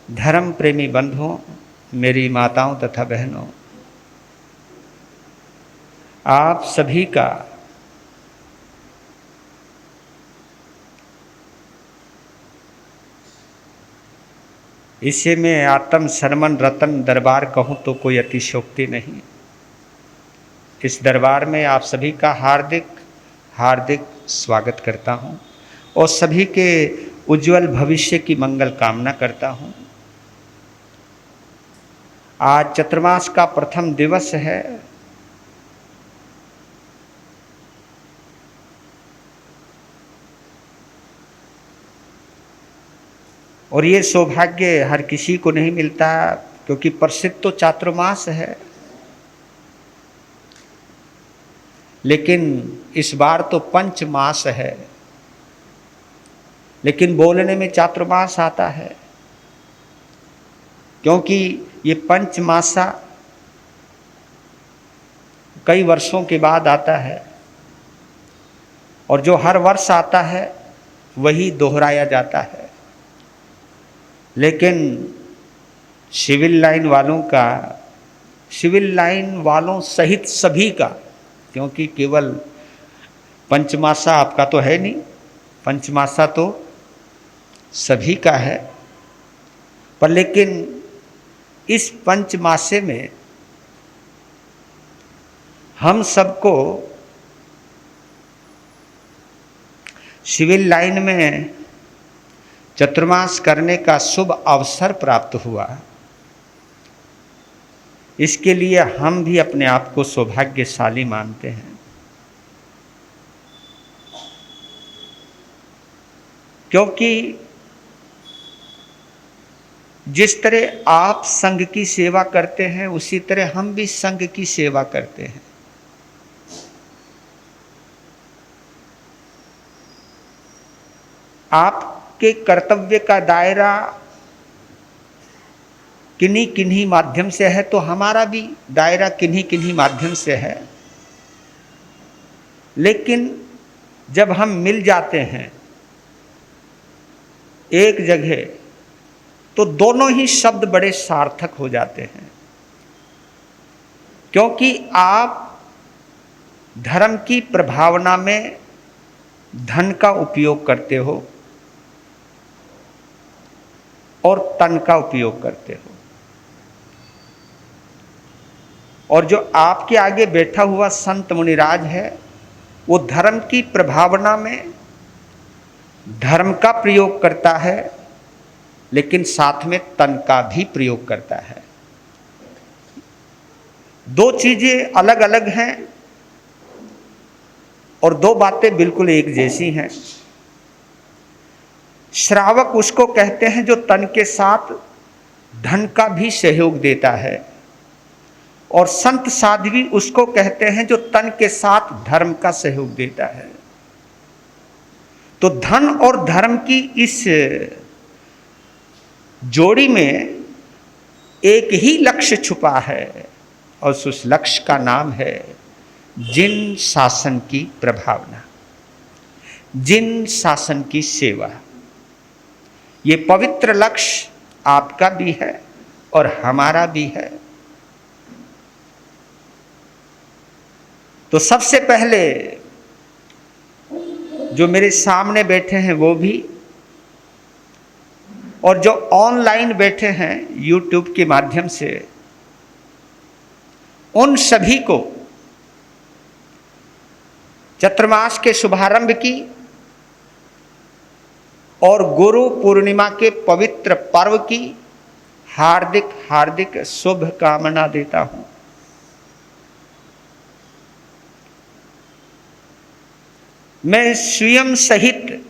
धर्म प्रेमी बंधुओं, मेरी माताओं तथा बहनों, आप सभी का इसे मैं आत्म शर्मन रतन दरबार कहूँ तो कोई अतिशयोक्ति नहीं। इस दरबार में आप सभी का हार्दिक हार्दिक स्वागत करता हूँ और सभी के उज्जवल भविष्य की मंगल कामना करता हूँ। आज चतुर्मास का प्रथम दिवस है और ये सौभाग्य हर किसी को नहीं मिलता, क्योंकि प्रसिद्ध तो चातुर्मास है, लेकिन इस बार तो पंचमास है, लेकिन बोलने में चातुर्मास आता है, क्योंकि ये पंचमासा कई वर्षों के बाद आता है और जो हर वर्ष आता है वही दोहराया जाता है। लेकिन सिविल लाइन वालों का, सिविल लाइन वालों सहित सभी का, क्योंकि केवल पंचमासा आपका तो है नहीं, पंचमासा तो सभी का है, पर लेकिन इस पंचमासे में हम सबको सिविल लाइन में चतुर्मास करने का शुभ अवसर प्राप्त हुआ। इसके लिए हम भी अपने आप को सौभाग्यशाली मानते हैं, क्योंकि जिस तरह आप संघ की सेवा करते हैं उसी तरह हम भी संघ की सेवा करते हैं। आपके कर्तव्य का दायरा किन्हीं किन्हीं माध्यम से है, तो हमारा भी दायरा किन्हीं किन्हीं माध्यम से है। लेकिन जब हम मिल जाते हैं एक जगह तो दोनों ही शब्द बड़े सार्थक हो जाते हैं, क्योंकि आप धर्म की प्रभावना में धन का उपयोग करते हो और तन का उपयोग करते हो, और जो आपके आगे बैठा हुआ संत मुनिराज है वो धर्म की प्रभावना में धर्म का प्रयोग करता है, लेकिन साथ में तन का भी प्रयोग करता है। दो चीजें अलग अलग हैं और दो बातें बिल्कुल एक जैसी हैं। श्रावक उसको कहते हैं जो तन के साथ धन का भी सहयोग देता है, और संत साध्वी उसको कहते हैं जो तन के साथ धर्म का सहयोग देता है। तो धन और धर्म की इस जोड़ी में एक ही लक्ष्य छुपा है, और उस लक्ष्य का नाम है जिन शासन की प्रभावना, जिन शासन की सेवा। ये पवित्र लक्ष्य आपका भी है और हमारा भी है। तो सबसे पहले जो मेरे सामने बैठे हैं वो भी, और जो ऑनलाइन बैठे हैं YouTube के माध्यम से, उन सभी को चतुर्मास के शुभारंभ की और गुरु पूर्णिमा के पवित्र पर्व की हार्दिक हार्दिक शुभकामना देता हूं। मैं स्वयं सहित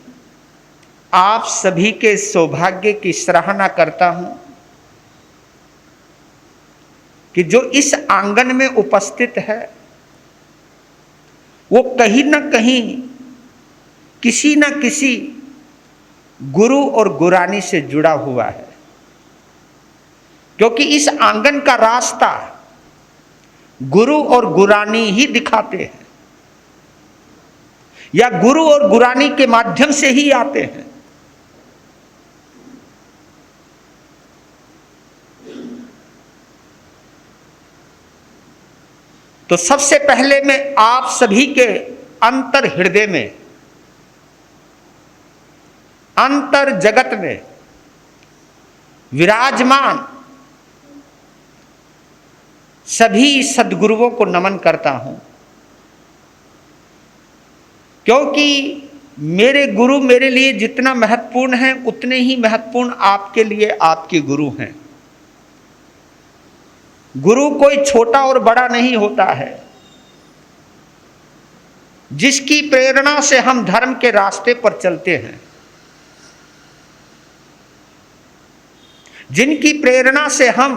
आप सभी के सौभाग्य की सराहना करता हूं कि जो इस आंगन में उपस्थित है वो कहीं न कहीं किसी न किसी गुरु और गुरानी से जुड़ा हुआ है, क्योंकि इस आंगन का रास्ता गुरु और गुरानी ही दिखाते हैं, या गुरु और गुरानी के माध्यम से ही आते हैं। तो सबसे पहले मैं आप सभी के अंतर हृदय में, अंतर जगत में विराजमान सभी सद्गुरुओं को नमन करता हूं, क्योंकि मेरे गुरु मेरे लिए जितना महत्वपूर्ण है उतने ही महत्वपूर्ण आपके लिए आपके गुरु हैं। गुरु कोई छोटा और बड़ा नहीं होता है। जिसकी प्रेरणा से हम धर्म के रास्ते पर चलते हैं, जिनकी प्रेरणा से हम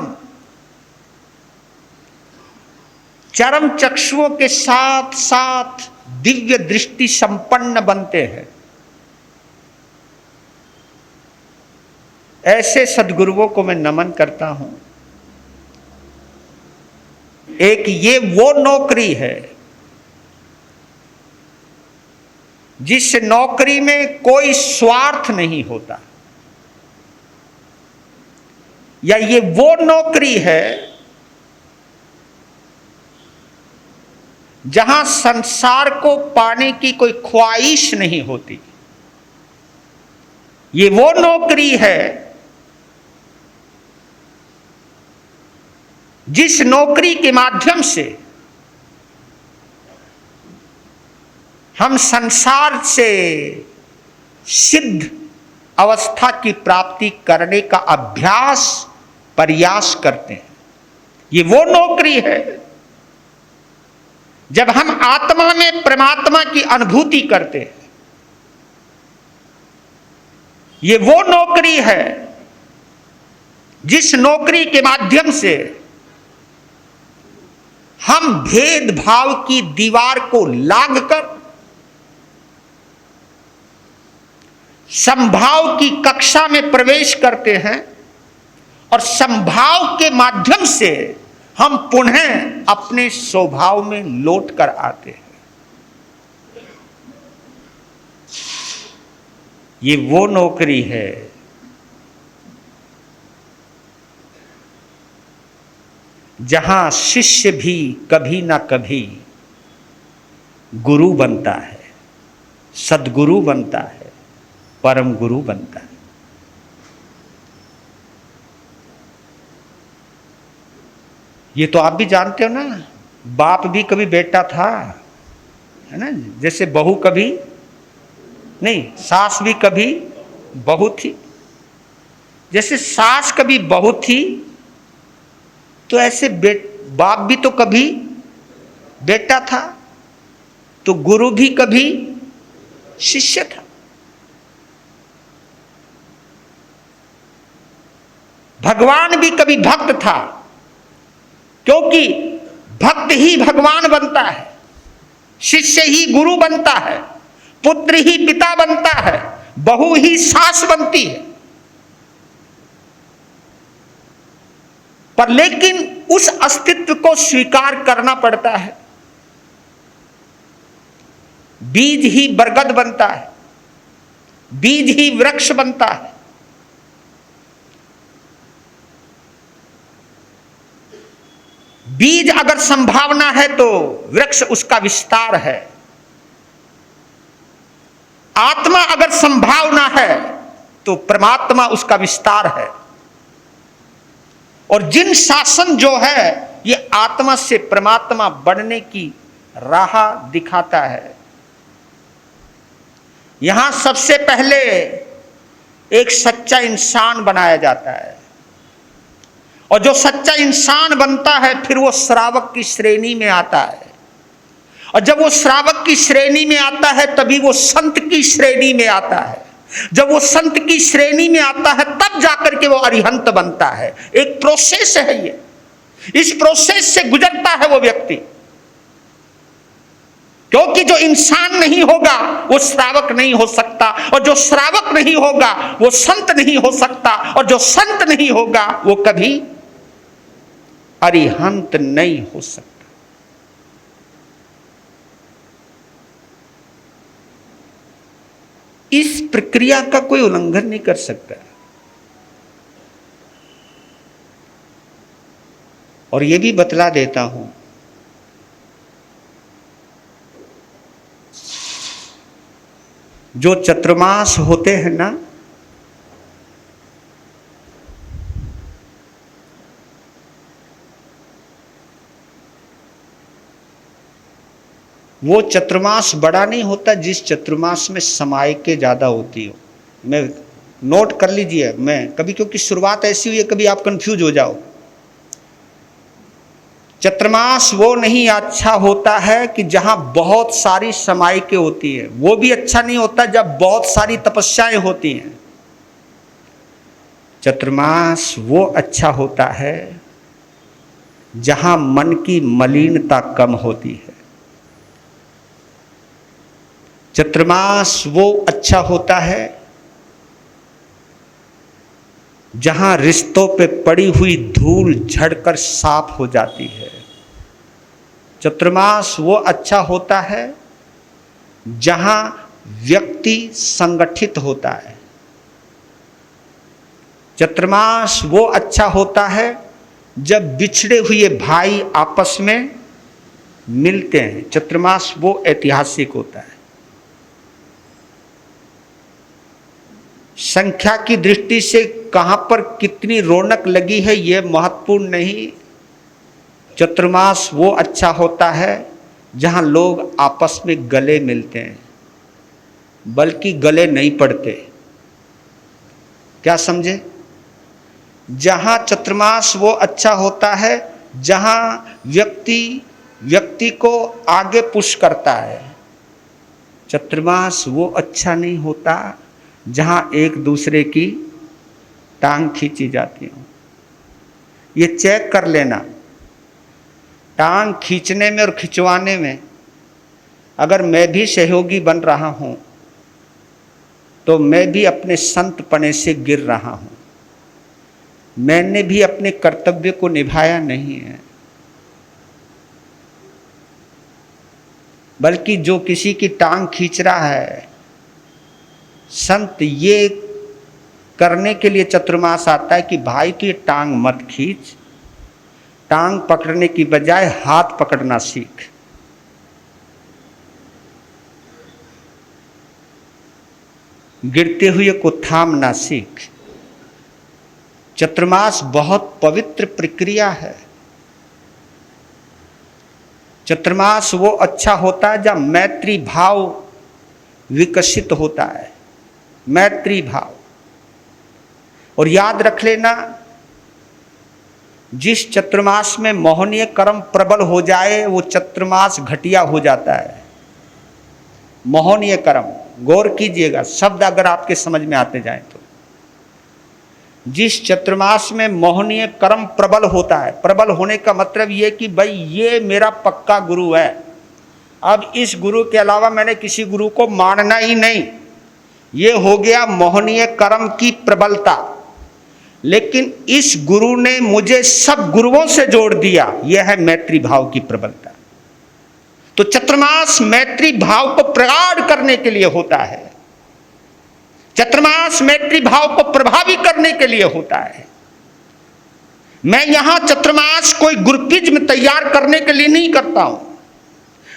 चरम चक्षुओं के साथ साथ दिव्य दृष्टि संपन्न बनते हैं, ऐसे सद्गुरुओं को मैं नमन करता हूं। एक ये वो नौकरी है जिस नौकरी में कोई स्वार्थ नहीं होता, या ये वो नौकरी है जहां संसार को पाने की कोई ख्वाहिश नहीं होती। ये वो नौकरी है जिस नौकरी के माध्यम से हम संसार से सिद्ध अवस्था की प्राप्ति करने का अभ्यास प्रयास करते हैं। ये वो नौकरी है जब हम आत्मा में परमात्मा की अनुभूति करते हैं। ये वो नौकरी है जिस नौकरी के माध्यम से हम भेदभाव की दीवार को लांघकर संभाव की कक्षा में प्रवेश करते हैं, और संभाव के माध्यम से हम पुनः अपने स्वभाव में लौट कर आते हैं। ये वो नौकरी है जहां शिष्य भी कभी ना कभी गुरु बनता है, सद्गुरु बनता है, परम गुरु बनता है। ये तो आप भी जानते हो ना, बाप भी कभी बेटा था, है ना। जैसे बहू कभी नहीं, सास भी कभी बहू थी। जैसे सास कभी बहू थी, तो ऐसे बाप भी तो कभी बेटा था, तो गुरु भी कभी शिष्य था। भगवान भी कभी भक्त था, क्योंकि भक्त ही भगवान बनता है, शिष्य ही गुरु बनता है, पुत्र ही पिता बनता है, बहू ही सास बनती है। पर लेकिन उस अस्तित्व को स्वीकार करना पड़ता है। बीज ही बरगद बनता है, बीज ही वृक्ष बनता है। बीज अगर संभावना है तो वृक्ष उसका विस्तार है। आत्मा अगर संभावना है तो परमात्मा उसका विस्तार है। और जिन शासन जो है ये आत्मा से परमात्मा बनने की राह दिखाता है। यहां सबसे पहले एक सच्चा इंसान बनाया जाता है, और जो सच्चा इंसान बनता है फिर वो श्रावक की श्रेणी में आता है, और जब वो श्रावक की श्रेणी में आता है तभी वो संत की श्रेणी में आता है। जब वो संत की श्रेणी में आता है तब जाकर के वो अरिहंत बनता है। एक प्रोसेस है ये, इस प्रोसेस से गुजरता है वो व्यक्ति। क्योंकि जो इंसान नहीं होगा वो श्रावक नहीं हो सकता, और जो श्रावक नहीं होगा वो संत नहीं हो सकता, और जो संत नहीं होगा वो कभी अरिहंत नहीं हो सकता। इस प्रक्रिया का कोई उल्लंघन नहीं कर सकता। और यह भी बतला देता हूं जो चतुर्मास होते हैं ना, वो चतुर्मास बड़ा नहीं होता जिस चतुर्मास में समायके ज़्यादा होती हो। मैं नोट कर लीजिए, मैं कभी, क्योंकि शुरुआत ऐसी हुई है कभी आप कंफ्यूज हो जाओ। चतुर्मास वो नहीं अच्छा होता है कि जहां बहुत सारी समायके होती है, वो भी अच्छा नहीं होता जब बहुत सारी तपस्याएं होती हैं। चतुर्मास वो अच्छा होता है जहां मन की मलिनता कम होती है। चतुर्मास वो अच्छा होता है जहां रिश्तों पे पड़ी हुई धूल झड़कर साफ हो जाती है। चतुर्मास वो अच्छा होता है जहां व्यक्ति संगठित होता है। चतुर्मास वो अच्छा होता है जब बिछड़े हुए भाई आपस में मिलते हैं। चतुर्मास वो ऐतिहासिक होता है। संख्या की दृष्टि से कहां पर कितनी रौनक लगी है ये महत्वपूर्ण नहीं। चतुर्मास वो अच्छा होता है जहां लोग आपस में गले मिलते हैं, बल्कि गले नहीं पड़ते। क्या समझे? जहां चतुर्मास वो अच्छा होता है जहां व्यक्ति को आगे पुश करता है। चतुर्मास वो अच्छा नहीं होता जहां एक दूसरे की टांग खींची जाती हो। ये चेक कर लेना, टांग खींचने में और खिंचवाने में अगर मैं भी सहयोगी बन रहा हूं तो मैं भी अपने संतपने से गिर रहा हूं। मैंने भी अपने कर्तव्य को निभाया नहीं है, बल्कि जो किसी की टांग खींच रहा है, संत ये करने के लिए चतुर्मास आता है कि भाई तू ये टांग मत खींच, टांग पकड़ने की बजाय हाथ पकड़ना सीख। गिरते हुए को थामना सीख। चतुर्मास बहुत पवित्र प्रक्रिया है। चतुर्मास वो अच्छा होता है जब मैत्री भाव विकसित होता है। मैत्री भाव। और याद रख लेना, जिस चतुर्मास में मोहनीय कर्म प्रबल हो जाए वो चतुर्मास घटिया हो जाता है। मोहनीय कर्म, गौर कीजिएगा शब्द अगर आपके समझ में आते जाए तो। जिस चतुर्मास में मोहनीय कर्म प्रबल होता है, प्रबल होने का मतलब ये कि भाई ये मेरा पक्का गुरु है, अब इस गुरु के अलावा मैंने किसी गुरु को मानना ही नहीं, ये हो गया मोहनीय कर्म की प्रबलता। लेकिन इस गुरु ने मुझे सब गुरुओं से जोड़ दिया, यह है मैत्री भाव की प्रबलता। तो चतुर्मास मैत्री भाव को प्रगाढ़ करने के लिए होता है। चतुर्मास मैत्री भाव को प्रभावी करने के लिए होता है। मैं यहां चतुर्मास कोई ग्रुपिज्म तैयार करने के लिए नहीं करता हूं।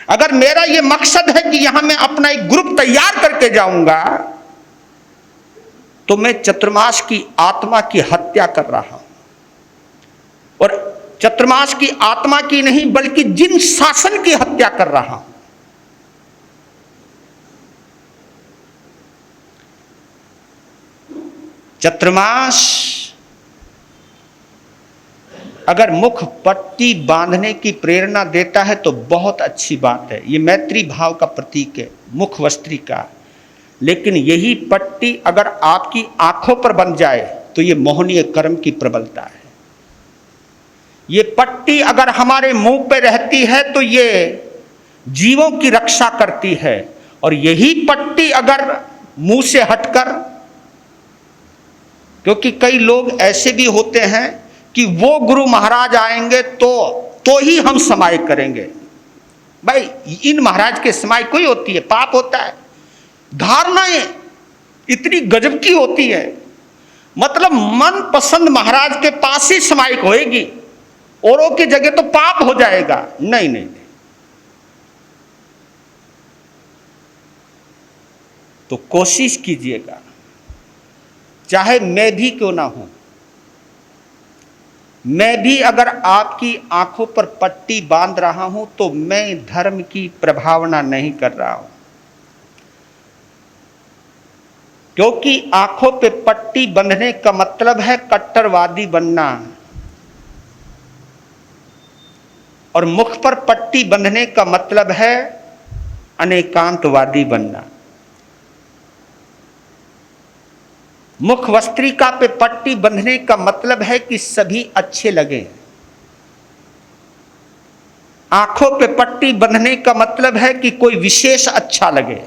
अगर मेरा यह मकसद है कि यहां मैं अपना एक ग्रुप तैयार करके जाऊंगा तो मैं चतुर्मास की आत्मा की हत्या कर रहा हूं। और चतुर्मास की आत्मा की नहीं बल्कि जिन शासन की हत्या कर रहा हूं। चतुर्मास अगर मुख पट्टी बांधने की प्रेरणा देता है तो बहुत अच्छी बात है, ये मैत्री भाव का प्रतीक है, मुख वस्त्रिका। लेकिन यही पट्टी अगर आपकी आंखों पर बन जाए तो ये मोहनीय कर्म की प्रबलता है। ये पट्टी अगर हमारे मुंह पे रहती है तो ये जीवों की रक्षा करती है, और यही पट्टी अगर मुंह से हटकर, क्योंकि कई लोग ऐसे भी होते हैं कि वो गुरु महाराज आएंगे तो ही हम समाय करेंगे। भाई इन महाराज के समाय कोई होती है, पाप होता है। धारणाएं इतनी गजब की होती है, मतलब मन पसंद महाराज के पास ही समायिक होएगी, औरों की जगह तो पाप हो जाएगा। नहीं नहीं, तो कोशिश कीजिएगा, चाहे मैं भी क्यों ना हूं, मैं भी अगर आपकी आंखों पर पट्टी बांध रहा हूं तो मैं धर्म की प्रभावना नहीं कर रहा हूं, क्योंकि आंखों पे पट्टी बंधने का मतलब है कट्टरवादी बनना, और मुख पर पट्टी बंधने का मतलब है अनेकांतवादी बनना। मुख वस्त्रिका पे पट्टी बंधने का मतलब है कि सभी अच्छे लगे, आंखों पे पट्टी बंधने का मतलब है कि कोई विशेष अच्छा लगे,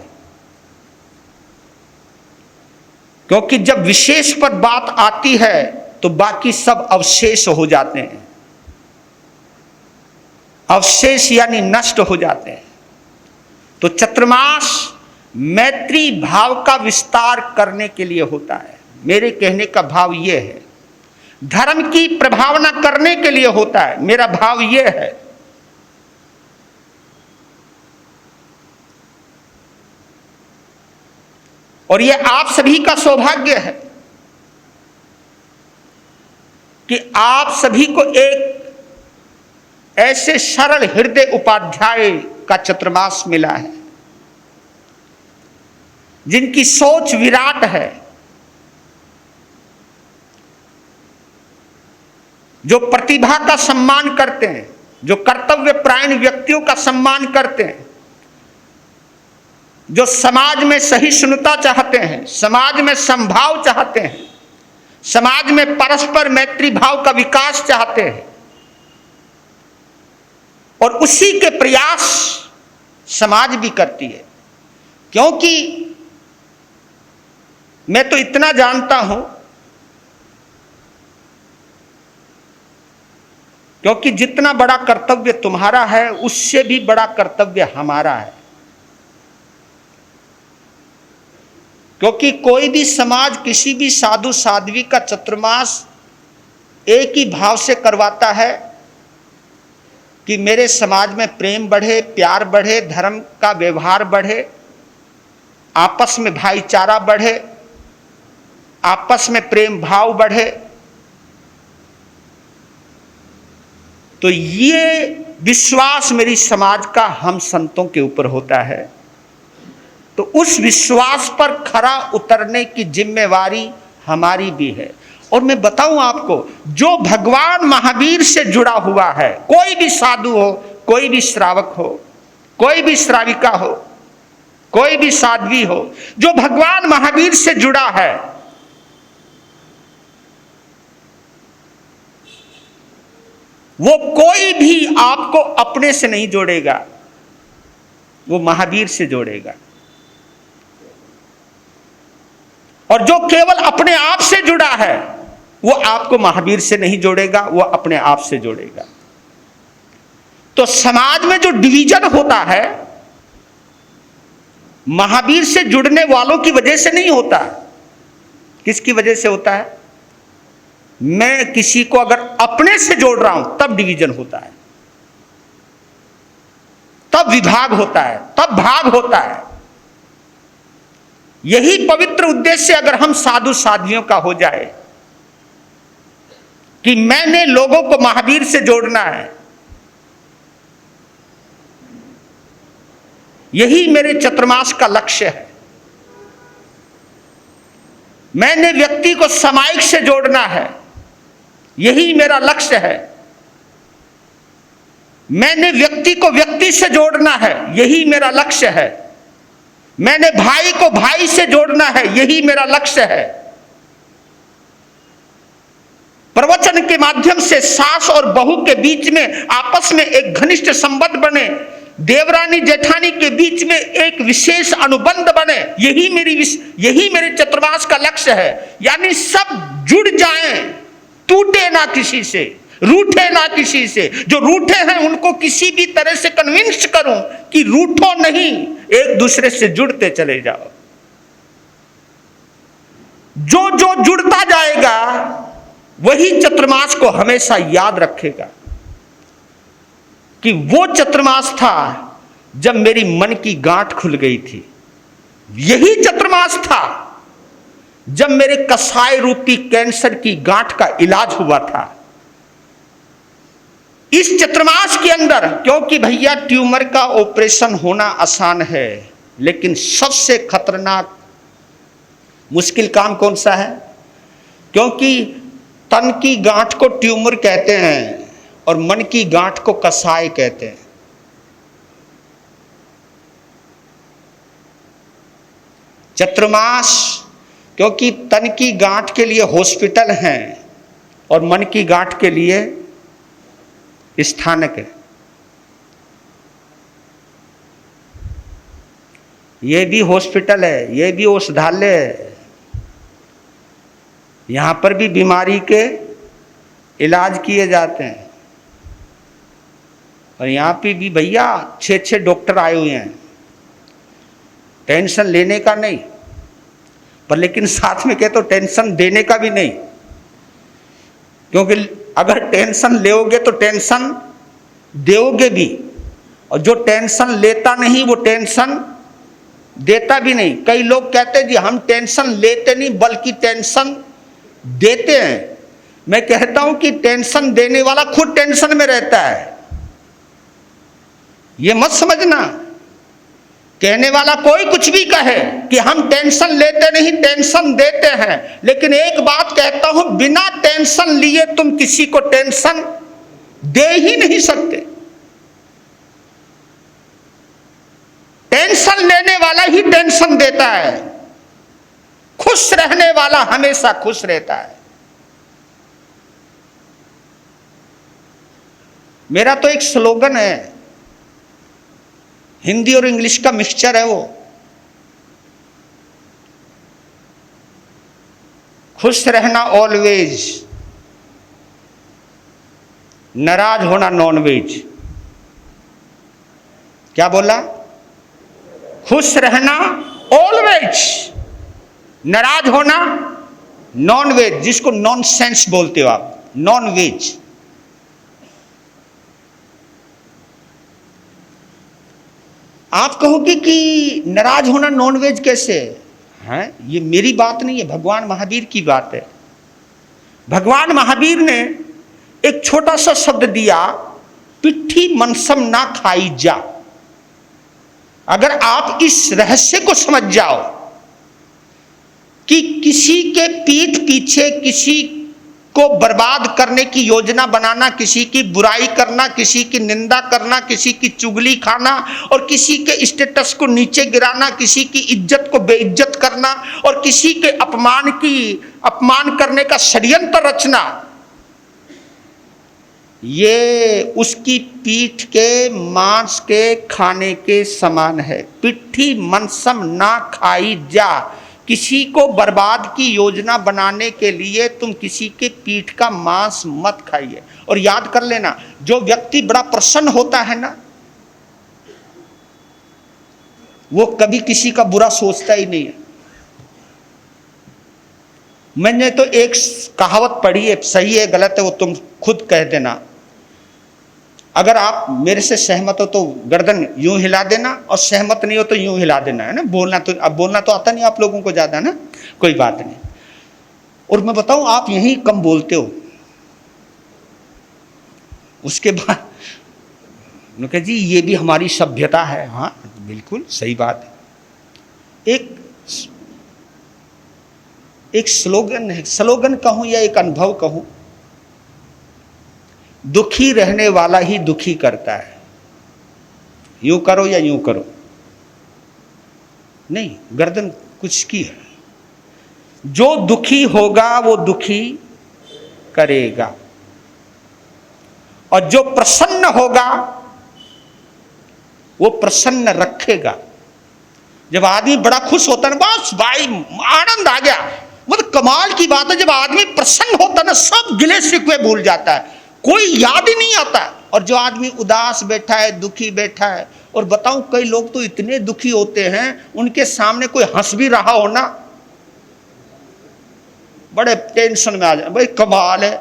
क्योंकि जब विशेष पर बात आती है तो बाकी सब अवशेष हो जाते हैं, अवशेष यानी नष्ट हो जाते हैं। तो चतुर्मास मैत्री भाव का विस्तार करने के लिए होता है। मेरे कहने का भाव यह है, धर्म की प्रभावना करने के लिए होता है। मेरा भाव यह है, और यह आप सभी का सौभाग्य है कि आप सभी को एक ऐसे सरल हृदय उपाध्याय का चतुर्मास मिला है, जिनकी सोच विराट है, जो प्रतिभा का सम्मान करते हैं, जो कर्तव्य परायण व्यक्तियों का सम्मान करते हैं, जो समाज में सहिष्णुता चाहते हैं, समाज में समभाव चाहते हैं, समाज में परस्पर मैत्री भाव का विकास चाहते हैं, और उसी के प्रयास समाज भी करती है। क्योंकि मैं तो इतना जानता हूं, क्योंकि जितना बड़ा कर्तव्य तुम्हारा है उससे भी बड़ा कर्तव्य हमारा है। क्योंकि कोई भी समाज किसी भी साधु साध्वी का चतुर्मास एक ही भाव से करवाता है कि मेरे समाज में प्रेम बढ़े, प्यार बढ़े, धर्म का व्यवहार बढ़े, आपस में भाईचारा बढ़े, आपस में प्रेम भाव बढ़े। तो ये विश्वास मेरी समाज का हम संतों के ऊपर होता है। तो उस विश्वास पर खरा उतरने की जिम्मेवारी हमारी भी है। और मैं बताऊं आपको, जो भगवान महावीर से जुड़ा हुआ है, कोई भी साधु हो, कोई भी श्रावक हो, कोई भी श्राविका हो, कोई भी साध्वी हो, जो भगवान महावीर से जुड़ा है, वो कोई भी आपको अपने से नहीं जोड़ेगा, वो महावीर से जोड़ेगा। और जो केवल अपने आप से जुड़ा है, वो आपको महावीर से नहीं जोड़ेगा, वो अपने आप से जोड़ेगा। तो समाज में जो डिवीजन होता है, महावीर से जुड़ने वालों की वजह से नहीं होता। किसकी वजह से होता है? मैं किसी को अगर अपने से जोड़ रहा हूं तब डिवीजन होता है, तब विभाग होता है, तब भाग होता है। यही पवित्र उद्देश्य अगर हम साधु साध्वियों का हो जाए कि मैंने लोगों को महावीर से जोड़ना है, यही मेरे चतुर्मास का लक्ष्य है। मैंने व्यक्ति को सामायिक से जोड़ना है, यही मेरा लक्ष्य है। मैंने व्यक्ति को व्यक्ति से जोड़ना है, यही मेरा लक्ष्य है। मैंने भाई को भाई से जोड़ना है, यही मेरा लक्ष्य है। प्रवचन के माध्यम से सास और बहू के बीच में आपस में एक घनिष्ठ संबंध बने, देवरानी जेठानी के बीच में एक विशेष अनुबंध बने, यही मेरे चतुर्मास का लक्ष्य है। यानी सब जुड़ जाएं, टूटे ना किसी से, रूठे ना किसी से। जो रूठे हैं उनको किसी भी तरह से कन्विंस करूं कि रूठो नहीं, एक दूसरे से जुड़ते चले जाओ। जो जो जुड़ता जाएगा वही चतुर्मास को हमेशा याद रखेगा कि वो चतुर्मास था जब मेरी मन की गांठ खुल गई थी, यही चतुर्मास था जब मेरे कसाय रूपी कैंसर की गांठ का इलाज हुआ था। इस चतुर्मास के अंदर, क्योंकि भैया ट्यूमर का ऑपरेशन होना आसान है, लेकिन सबसे खतरनाक मुश्किल काम कौन सा है? क्योंकि तन की गांठ को ट्यूमर कहते हैं और मन की गांठ को कसाय कहते हैं। चतुर्मास क्योंकि तन की गांठ के लिए हॉस्पिटल हैं और मन की गांठ के लिए स्थानक है। ये भी हॉस्पिटल है, ये भी औषधालय है। यहां पर भी बीमारी के इलाज किए जाते हैं और यहां पे भी भैया 6 डॉक्टर आए हुए हैं। टेंशन लेने का नहीं, पर लेकिन साथ में कहे तो टेंशन देने का भी नहीं, क्योंकि अगर टेंशन लेओगे तो टेंशन दोगे भी, और जो टेंशन लेता नहीं वो टेंशन देता भी नहीं। कई लोग कहते हैं जी हम टेंशन लेते नहीं बल्कि टेंशन देते हैं। मैं कहता हूं कि टेंशन देने वाला खुद टेंशन में रहता है। ये मत समझना, कहने वाला कोई कुछ भी कहे कि हम टेंशन लेते नहीं टेंशन देते हैं, लेकिन एक बात कहता हूं, बिना टेंशन लिए तुम किसी को टेंशन दे ही नहीं सकते। टेंशन लेने वाला ही टेंशन देता है, खुश रहने वाला हमेशा खुश रहता है। मेरा तो एक स्लोगन है, हिंदी और इंग्लिश का मिक्सचर है वो, खुश रहना ऑलवेज, नाराज होना नॉनवेज। क्या बोला? खुश रहना ऑलवेज, नाराज होना नॉनवेज, जिसको नॉनसेंस बोलते हो आप, नॉनवेज। आप कहोगे कि नाराज होना नॉनवेज कैसे है? ये मेरी बात नहीं है, भगवान महावीर की बात है। भगवान महावीर ने एक छोटा सा शब्द दिया, पिट्ठी मनसम ना खाई जा। अगर आप इस रहस्य को समझ जाओ कि किसी के पीठ पीछे किसी को बर्बाद करने की योजना बनाना, किसी की बुराई करना, किसी की निंदा करना, किसी की चुगली खाना और किसी के स्टेटस को नीचे गिराना, किसी की इज्जत को बेइज्जत करना और किसी के अपमान करने का षड्यंत्र रचना, ये उसकी पीठ के मांस के खाने के समान है। पिट्ठी मनसम ना खाई जा। किसी को बर्बाद की योजना बनाने के लिए तुम किसी के पीठ का मांस मत खाइए। और याद कर लेना, जो व्यक्ति बड़ा प्रसन्न होता है ना, वो कभी किसी का बुरा सोचता ही नहीं है। मैंने तो एक कहावत पढ़ी है, सही है गलत है वो तुम खुद कह देना। अगर आप मेरे से सहमत हो तो गर्दन यूं हिला देना और सहमत नहीं हो तो यूं हिला देना, है ना। बोलना तो आता नहीं आप लोगों को ज्यादा ना, कोई बात नहीं। और मैं बताऊं, आप यहीं कम बोलते हो। उसके बाद उन्होंने कहा जी ये भी हमारी सभ्यता है। हाँ बिल्कुल सही बात है। एक स्लोगन है, स्लोगन कहूं या एक अनुभव कहूं, दुखी रहने वाला ही दुखी करता है। यूं करो या यूं करो, नहीं, गर्दन कुछ की है। जो दुखी होगा वो दुखी करेगा और जो प्रसन्न होगा वो प्रसन्न रखेगा। जब आदमी बड़ा खुश होता है ना, बस भाई आनंद आ गया, मतलब कमाल की बात है। जब आदमी प्रसन्न होता है ना, सब गिले शिकवे भूल जाता है, कोई याद ही नहीं आता। और जो आदमी उदास बैठा है, दुखी बैठा है, और बताऊं कई लोग तो इतने दुखी होते हैं, उनके सामने कोई हंस भी रहा हो ना, बड़े टेंशन में आ जाए, भाई कमाल है,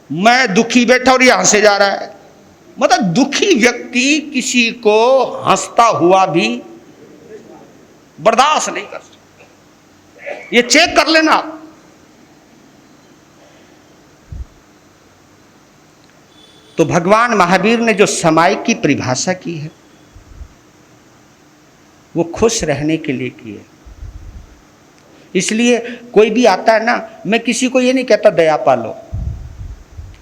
मैं दुखी बैठा और ये हंसे जा रहा है। मतलब दुखी व्यक्ति किसी को हंसता हुआ भी बर्दाश्त नहीं कर सकते। ये चेक कर लेना आप। तो भगवान महावीर ने जो समय की परिभाषा की है वो खुश रहने के लिए की है। इसलिए कोई भी आता है ना, मैं किसी को ये नहीं कहता दया पालो।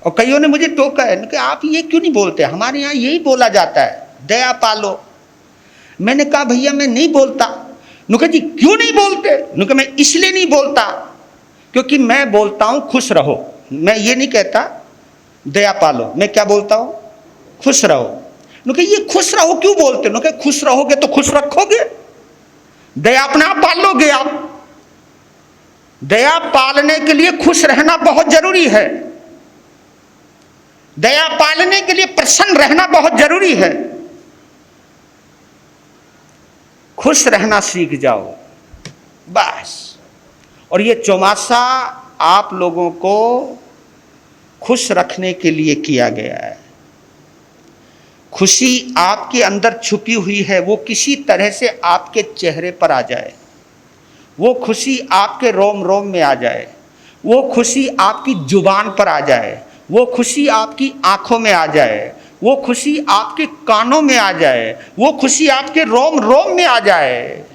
और कईयों ने मुझे टोका है कि आप ये क्यों नहीं बोलते, हमारे यहाँ यही बोला जाता है दया पालो। मैंने कहा भैया मैं नहीं बोलता। नुका जी क्यों नहीं बोलते? नुका मैं इसलिए नहीं बोलता क्योंकि मैं बोलता हूं खुश रहो, मैं ये नहीं कहता दया पालो। मैं क्या बोलता हूं? खुश रहो। नुका ये खुश रहो क्यों बोलते? नुका खुश रहोगे तो खुश रखोगे, दया अपने आप पाल लोगे आप। दया पालने के लिए खुश रहना बहुत जरूरी है, दया पालने के लिए प्रसन्न रहना बहुत जरूरी है। खुश रहना सीख जाओ बस। और ये चौमासा आप लोगों को खुश रखने के लिए किया गया है। खुशी आपके अंदर छुपी हुई है, वो किसी तरह से आपके चेहरे पर आ जाए, वो खुशी आपके रोम रोम में आ जाए, वो खुशी आपकी जुबान पर आ जाए, वो खुशी आपकी आंखों में आ जाए, वो खुशी आपके कानों में आ जाए, वो खुशी आपके रोम रोम में आ जाए।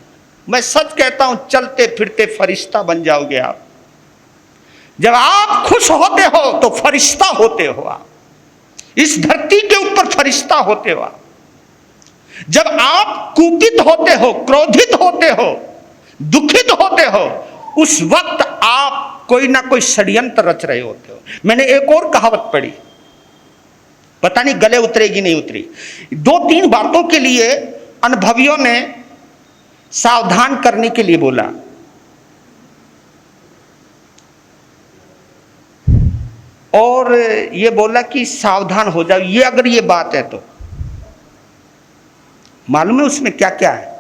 मैं सच कहता हूं चलते फिरते फरिश्ता बन जाओगे आप। जब आप खुश होते हो तो फरिश्ता होते हो आप, इस धरती के ऊपर फरिश्ता होते हो आप। जब आप कुपित होते हो, क्रोधित होते हो, दुखित होते हो, उस वक्त आप कोई ना कोई षड्यंत्र रच रहे होते हो। मैंने एक और कहावत पढ़ी, पता नहीं गले उतरेगी नहीं उतरी। 2-3 बातों के लिए अनुभवियों ने सावधान करने के लिए बोला। और ये बोला कि सावधान हो जाओ, ये अगर ये बात है तो मालूम है उसमें क्या क्या है?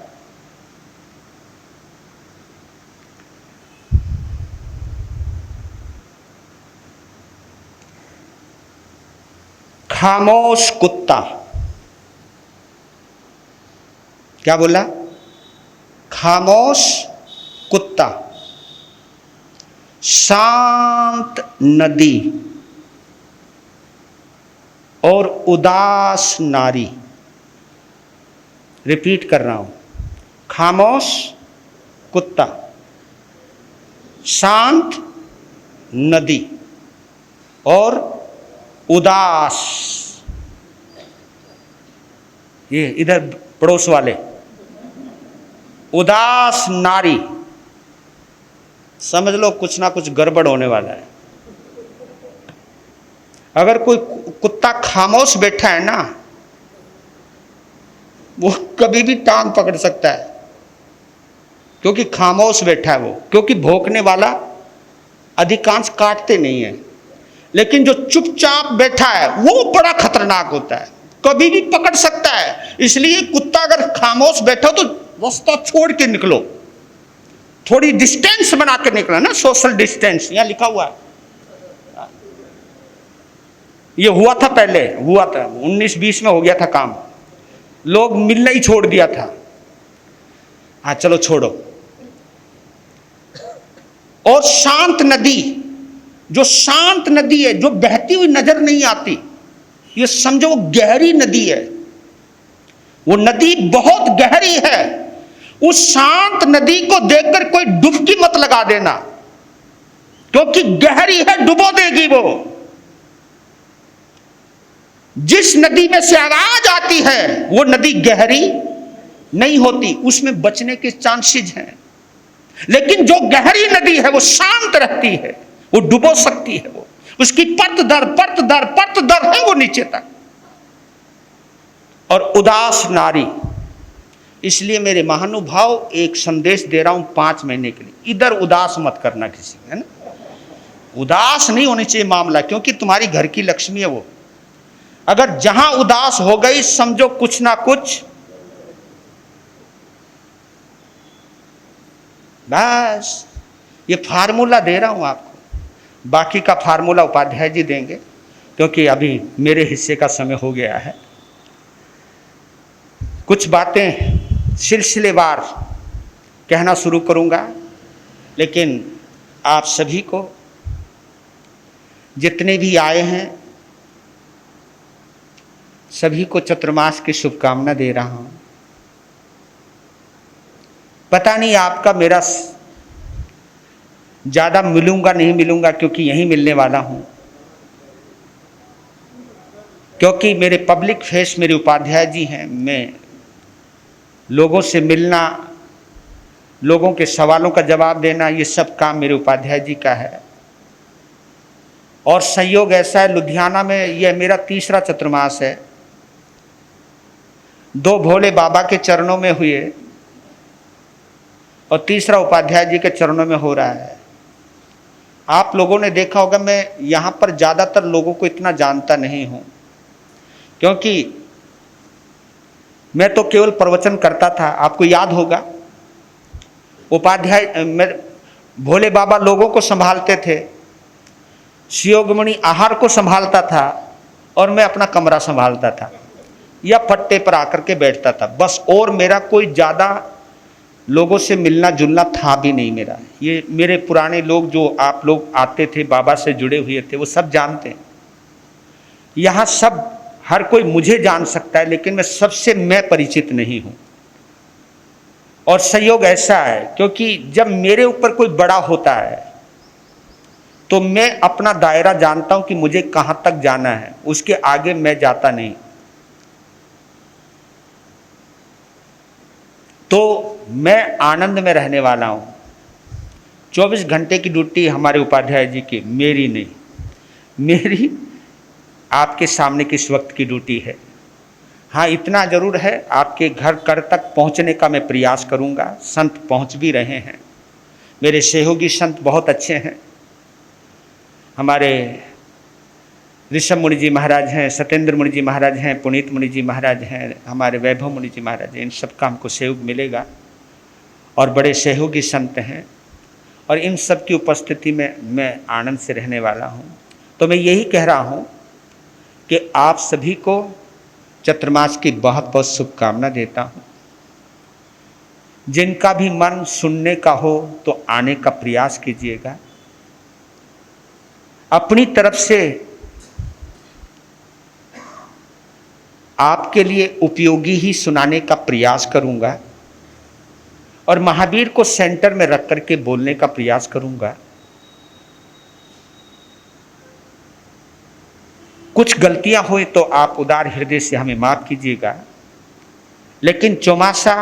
खामोश कुत्ता, क्या बोला? खामोश कुत्ता, शांत नदी और उदास नारी। रिपीट कर रहा हूं, खामोश कुत्ता, शांत नदी और उदास, ये इधर पड़ोस वाले, उदास नारी। समझ लो कुछ ना कुछ गड़बड़ होने वाला है। अगर कोई कुत्ता खामोश बैठा है ना, वो कभी भी टांग पकड़ सकता है, क्योंकि खामोश बैठा है वो। क्योंकि भौंकने वाला अधिकांश काटते नहीं है, लेकिन जो चुपचाप बैठा है वो बड़ा खतरनाक होता है, कभी भी पकड़ सकता है। इसलिए कुत्ता अगर खामोश बैठा तो रास्ता छोड़ के निकलो, थोड़ी डिस्टेंस बना के निकलो ना, सोशल डिस्टेंस यहां लिखा हुआ है। ये हुआ था पहले, हुआ था 19-20 में हो गया था काम, लोग मिलना ही छोड़ दिया था। हाँ चलो छोड़ो। और शांत नदी, जो शांत नदी है, जो बहती हुई नजर नहीं आती, ये समझो वो गहरी नदी है, वो नदी बहुत गहरी है। उस शांत नदी को देखकर कोई डुबकी मत लगा देना, क्योंकि गहरी है, डुबो देगी वो। जिस नदी में से आवाज आती है वो नदी गहरी नहीं होती, उसमें बचने के चांसेस हैं। लेकिन जो गहरी नदी है वो शांत रहती है, वो डुबो सकती है, वो उसकी परत दर है वो नीचे तक। और उदास नारी, इसलिए मेरे महानुभाव एक संदेश दे रहा हूं 5 महीने के लिए, इधर उदास मत करना किसी, है ना। उदास नहीं होनी चाहिए मामला, क्योंकि तुम्हारी घर की लक्ष्मी है वो। अगर जहां उदास हो गई समझो कुछ ना कुछ, बस ये फार्मूला दे रहा हूं आपको। बाकी का फार्मूला उपाध्याय जी देंगे, क्योंकि अभी मेरे हिस्से का समय हो गया है। कुछ बातें सिलसिलेवार कहना शुरू करूँगा, लेकिन आप सभी को, जितने भी आए हैं, सभी को चतुर्मास की शुभकामना दे रहा हूँ। पता नहीं आपका मेरा ज़्यादा मिलूँगा नहीं मिलूँगा, क्योंकि यहीं मिलने वाला हूँ, क्योंकि मेरे पब्लिक फेस मेरे उपाध्याय जी हैं। मैं लोगों से मिलना, लोगों के सवालों का जवाब देना, ये सब काम मेरे उपाध्याय जी का है। और संयोग ऐसा है, लुधियाना में यह मेरा तीसरा चतुर्मास है। 2 भोले बाबा के चरणों में हुए और तीसरा उपाध्याय जी के चरणों में हो रहा है। आप लोगों ने देखा होगा, मैं यहाँ पर ज़्यादातर लोगों को इतना जानता नहीं हूँ, क्योंकि मैं तो केवल प्रवचन करता था। आपको याद होगा, उपाध्याय भोले बाबा लोगों को संभालते थे, शियोगमणि आहार को संभालता था, और मैं अपना कमरा संभालता था या पट्टे पर आकर के बैठता था बस। और मेरा कोई ज़्यादा लोगों से मिलना जुलना था भी नहीं मेरा। ये मेरे पुराने लोग जो आप लोग आते थे, बाबा से जुड़े हुए थे, वो सब जानते हैं। यहाँ सब हर कोई मुझे जान सकता है, लेकिन मैं परिचित नहीं हूँ। और संयोग ऐसा है, क्योंकि जब मेरे ऊपर कोई बड़ा होता है तो मैं अपना दायरा जानता हूं कि मुझे कहां तक जाना है, उसके आगे मैं जाता नहीं। तो मैं आनंद में रहने वाला हूं। 24 घंटे की ड्यूटी हमारे उपाध्याय जी की, मेरी नहीं। मेरी आपके सामने किस वक्त की ड्यूटी है। हाँ, इतना जरूर है, आपके घर कर तक पहुंचने का मैं प्रयास करूंगा। संत पहुंच भी रहे हैं, मेरे सहयोगी संत बहुत अच्छे हैं। हमारे ऋषभ मुनि जी महाराज हैं, सत्येंद्र मुनि जी महाराज हैं, पुनीत मुनि जी महाराज हैं, हमारे वैभव मुनि जी महाराज हैं। इन सब का हमको सहयोग मिलेगा और बड़े सहयोगी संत हैं, और इन सब की उपस्थिति में मैं आनंद से रहने वाला हूँ। तो मैं यही कह रहा हूँ कि आप सभी को चतुर्मास की बहुत बहुत शुभकामना देता हूँ। जिनका भी मन सुनने का हो तो आने का प्रयास कीजिएगा। अपनी तरफ से आपके लिए उपयोगी ही सुनाने का प्रयास करूंगा, और महावीर को सेंटर में रख करके बोलने का प्रयास करूंगा। कुछ गलतियां हुई तो आप उदार हृदय से हमें माफ कीजिएगा, लेकिन चौमासा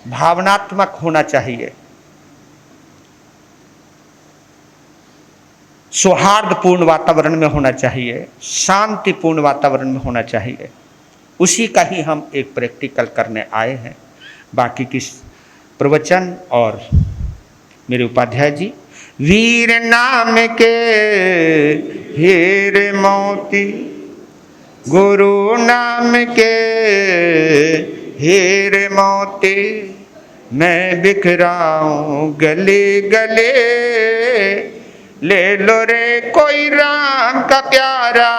भावनात्मक होना चाहिए, सौहार्दपूर्ण वातावरण में होना चाहिए, शांतिपूर्ण वातावरण में होना चाहिए। उसी का ही हम एक प्रैक्टिकल करने आए हैं। बाकी किस प्रवचन और मेरे उपाध्याय जी, वीर नाम के हीरे मोती, गुरु नाम के हीरे मोती, मैं बिखराऊं गले गले, ले लो रे कोई राम का प्यारा,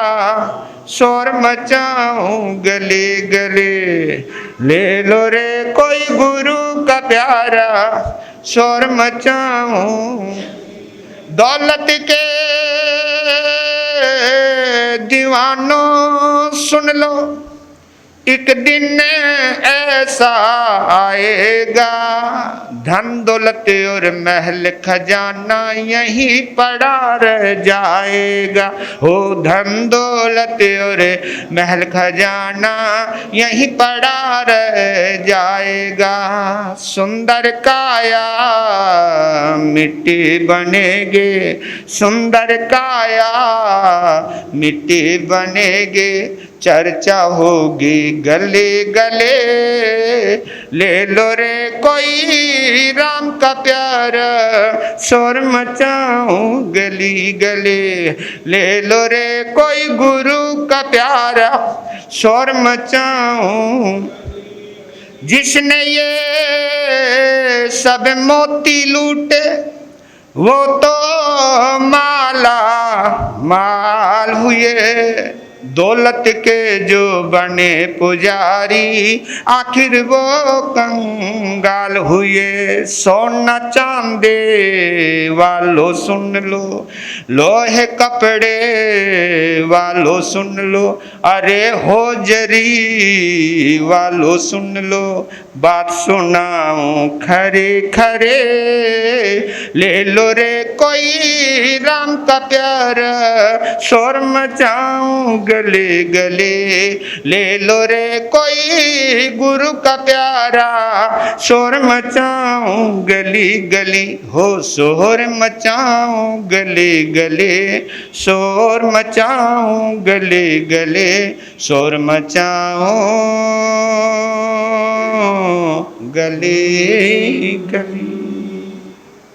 शोर मचाऊं गले गले, ले लो रे कोई गुरु का प्यारा, शोर मचाऊं। दौलत के दीवानों सुन लो, एक दिन ऐसा आएगा, धन दौलत और महल खजाना यहीं पड़ा रह जाएगा। हो धन दौलत और महल खजाना यहीं पड़ा रह जाएगा। सुंदर काया मिट्टी बनेगे, सुंदर काया मिट्टी बनेगे, चर्चा होगी गले गले, ले लो रे कोई राम का प्यारा, शोर मचाऊं गली गले, ले लो रे कोई गुरु का प्यारा, शोर मचाऊं। जिसने ये सब मोती लूटे वो तो माला माल हुए, दौलत के जो बने पुजारी, आखिर वो कंगाल हुए। सोना चांदी वालों सुन लो, लोहे कपड़े वालों सुन लो, अरे होजरी वालों सुन लो, बात सुनाऊं खरे खरे, ले लो रे कोई राम का प्यारा, शोर मचाऊं गले गले, ले लो रे कोई गुरु का प्यारा, शोर मचाऊं गली गली, हो शोर मचाऊं गले गले, शोर मचाऊं गले गले, शोर मचाऊं गले गले।